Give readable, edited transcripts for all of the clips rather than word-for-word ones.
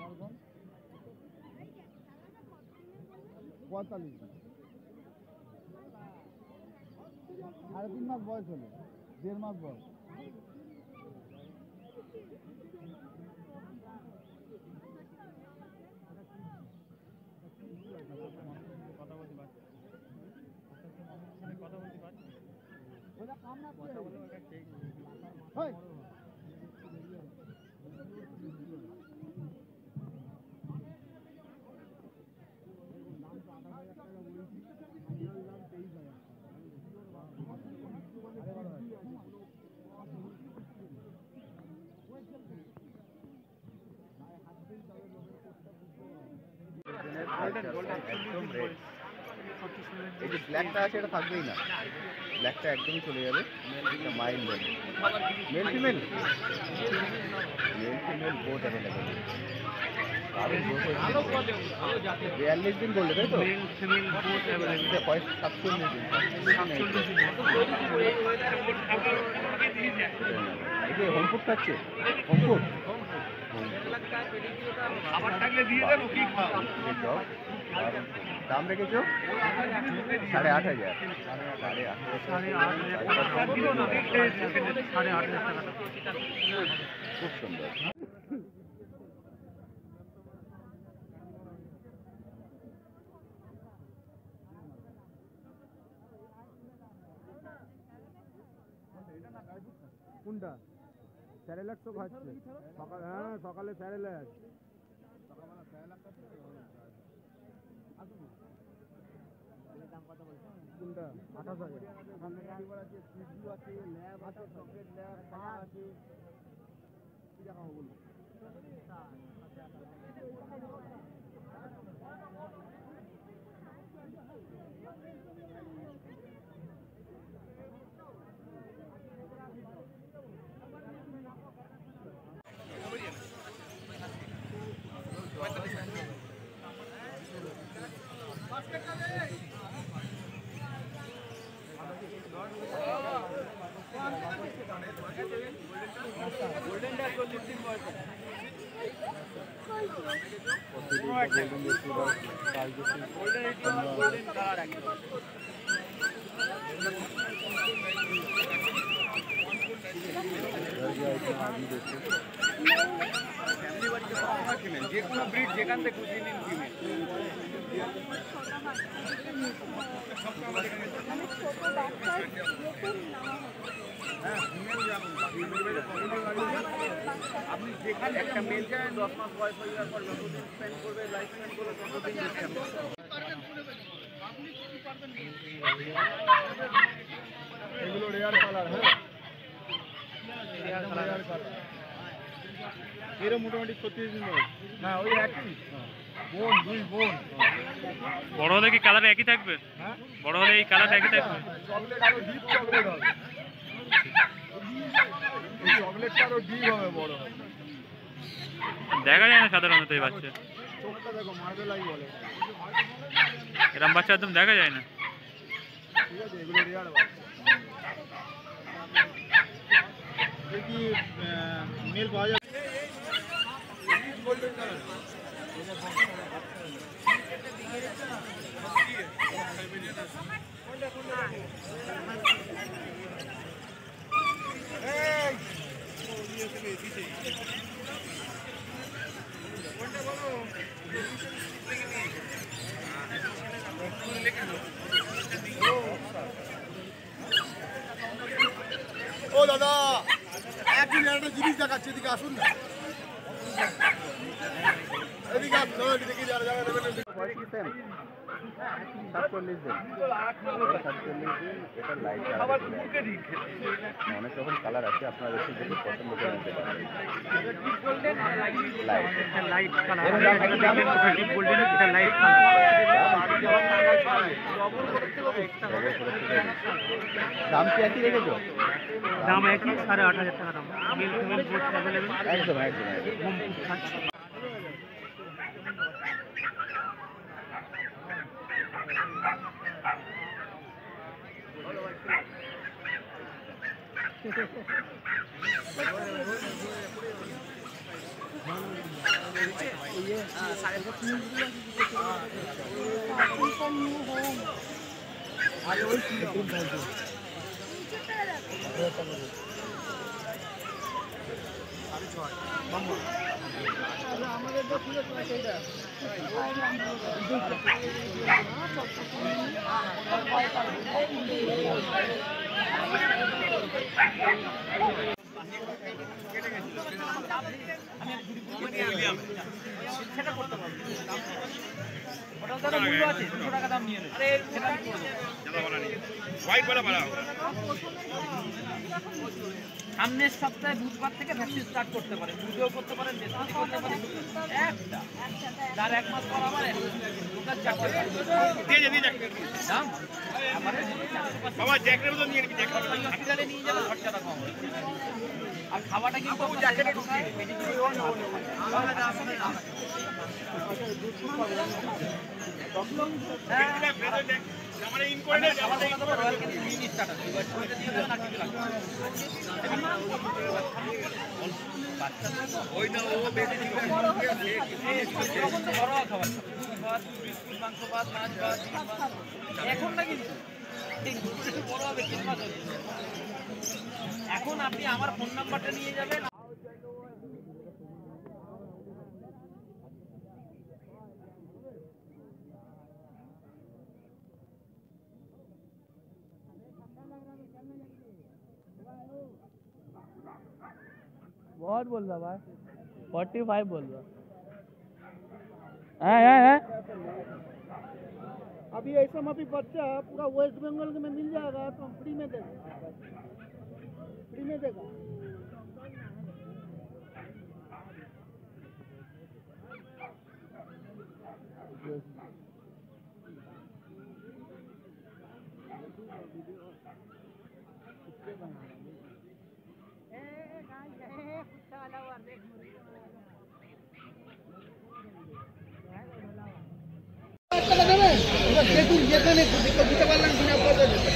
45 3.5 মাস বয়স হলো, 1.5 মাস বয়স। এই যে ব্ল্যাকটা আছে এটা থাকবেই না, ব্ল্যাকটা একদমই চলে যাবে। Mile male female both available. 42 দিন বললে তাই তো? 47 দিন। হোম ফুড খাচ্ছে, হোম ফুড খাবার থাকলে দিয়ে দেন, কি খাও। দাম রেখেছো 8,500। খুব সুন্দর। কোনটা? স্যারেলাক্সও খাচ্ছে সকালে। হ্যাঁ সকালে স্যারেলাক্স। কোনটা? 28,000 আছে, সিজু আছে, ল্যাব আছে, চকলেট ল্যাব, পা আছে। কি দেখাবো বলুন? যে কোনো ব্রিড যেখান থেকে খুঁজে নিন ফিমেল। আপনি যেখানে একটা মেল যায় 10 মাস বয়স হয়ে যাওয়ার পর যতদিন স্পেন্ড করবে, লাইফ স্পেন্ড করবে, ততদিন এগুলো রেয়ার কালার। হ্যাঁ রেয়ার কালার। এরও মোটামুটি 36 দিন হয়। হ্যাঁ ওই একই বোন, দুই বোন। বড় হলে কি কালার একই থাকবে? হ্যাঁ বড় হলে এই কালার একই থাকবে? চকলেট আরো ডিপ চকলেট হবে। এই চকলেটটা আরো ডিপ হবে, বড় হবে। দেখা যায় না সাধারণত এই বাচ্চা। চোখটা দেখো, মার্বেলাই বলে। এরকম বাচ্চা একদম দেখা যায় না। ঠিক আছে, এগুলো রেয়ার বাচ্চা। দেখি মেল পাওয়া যাবে। ও দাদা, একদিন একটা জিনিস দেখাচ্ছে, এদিকে আসুন না। এদিকে আসুন, দেখি যারা যারা নেবেন। 47 দিন। 47 দিন। এটা লাইট কালার। অনেক রকম কালার আছে, আপনারা বেশি দেখে পছন্দ করে নিতে পারবেন। Light colour. ডিপ গোল্ডেন, এটা লাইট কালার। দাম কি একই রেখেছো? দাম একই, 8,500 টাকা দাম। Male female both available. একদম একদম। হোম ফুড খাচ্ছে। আমাদের তো ফুলের সেইটা সামনের সপ্তাহে বুধবার থেকে ভ্যাকসিন স্টার্ট করতে পারেন, বুঝেও করতে পারেন, বেসরকারি করতে পারেন। একটা তার 1 মাস পর আবার টোটাল 4টে দাম হসপিটালে নিয়ে যাবে, খরচাটা কম হবে। আর খাওয়াটা কিন্তু এখন না, কিন্তু বড় হবে 3 মাস হলে। এখন আপনি আমার ফোন নাম্বারটা নিয়ে যাবেন। बहुत बोल रहा भाई 45 बोल रहा है। अभी ऐसा में भी बच्चा पूरा वेस्ट बंगाल में मिल जाएगा तो हम फ्री में देगा, फ्री में देगा।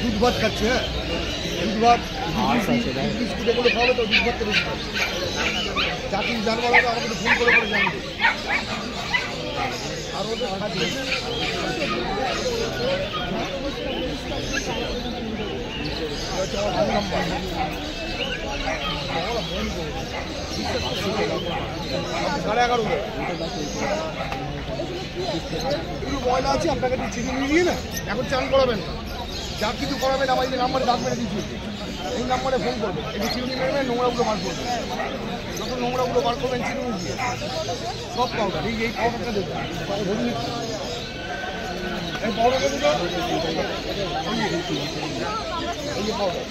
দুধ ভাত খাচ্ছে, হ্যাঁ দুধ ভাত বিস্কুটে করে খাওয়াবে তো দুধ ভাত তো বেশি খাচ্ছে। চাকরি জানবার হলে আমাকে ফোন করে জানবে। আর ওদের খাচ্ছে সাড়ে 11 একটু ময়লা আছে, আপনাকে একটু চিনি নিয়ে দিয়ে না এখন চান করাবেন না, যা কিছু করাবেন আমার এই নাম্বারে ডাক মেরে দিচ্ছি, এই নাম্বারে ফোন করবেন, একটু চিনি নেবেন, নোংরাগুলো বার করবেন, যত নোংরাগুলো বার করবেন চিনি দিয়ে সব পাউডার, এই পাউডারটা দেবেন, ধরুন এই পাউডারটা দেবো, এই যে পাউডার,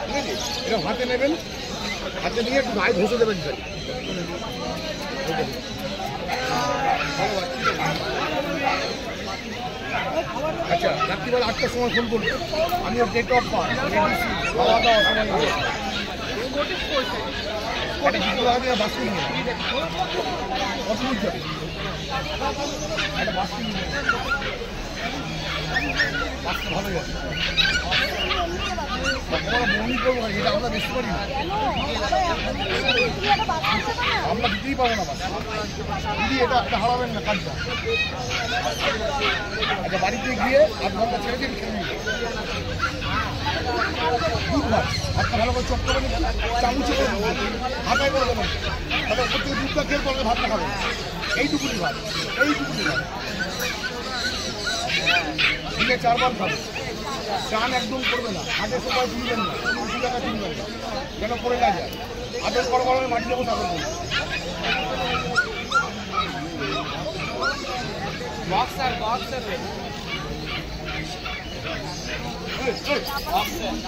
ঠিক আছে, এটা হাতে নেবেন, হাতে নিয়ে একটু গায়ে ঘষে দেবেন স্যার। আচ্ছা রাত্রিবেলা 8টার সময় ফোন করবো, আমি ওর ডেট অফ বার্থ, খাওয়া দাওয়া সময় একটা কিছু আগে বাস কিনে কত বুঝতে একটা বাস কিনে বাসটা ভালো যাবে, মনে করবো এটা আমরা বেশি পারি না, আমরা দিতেই পারবো না, দিদি এটা একটা হারাবেন না কাজটা। আচ্ছা বাড়িতে গিয়ে 8 ঘন্টা ছেড়ে দিয়ে খেয়ে নিই দুধ ভাত, ভাতটা ভালো করে চপ করে নিচ্ছি, চামচে করে হাতায় করে দেবেন, তারপর ওপর থেকে দুধটা খেয়ে পরে ভাতটা খাবেন, এইটুকুনি ভাত, এইটুকুনি ভাত দিনে 4 বার খাবেন। চান একদম করবে না, হাতের সময় তুলবেন না, উঁচু জায়গায় তুলবেন না যেন পড়ে না যায়, হাতের বড় বড় মাটি দেবো তাদের বলুন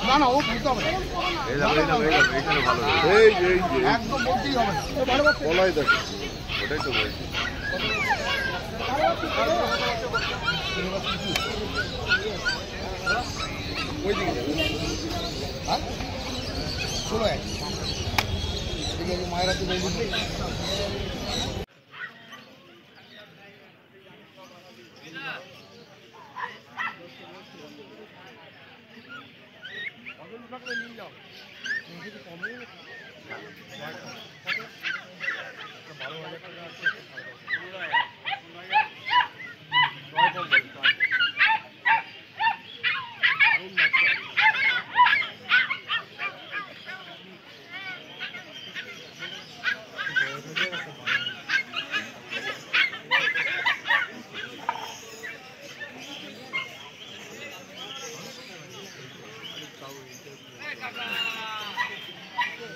না না ও বুঝতে হবে একদম বলতেই হবে না, বলাই দেখো ওটাই তো বলছি। ওই দিকে হ্যাঁ চলো এক মায়েরা তো বুঝলি নিয়ে যাও কমে 12,000 টাকা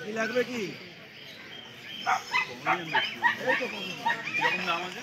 কি লাগবে কি এরকম দাম আছে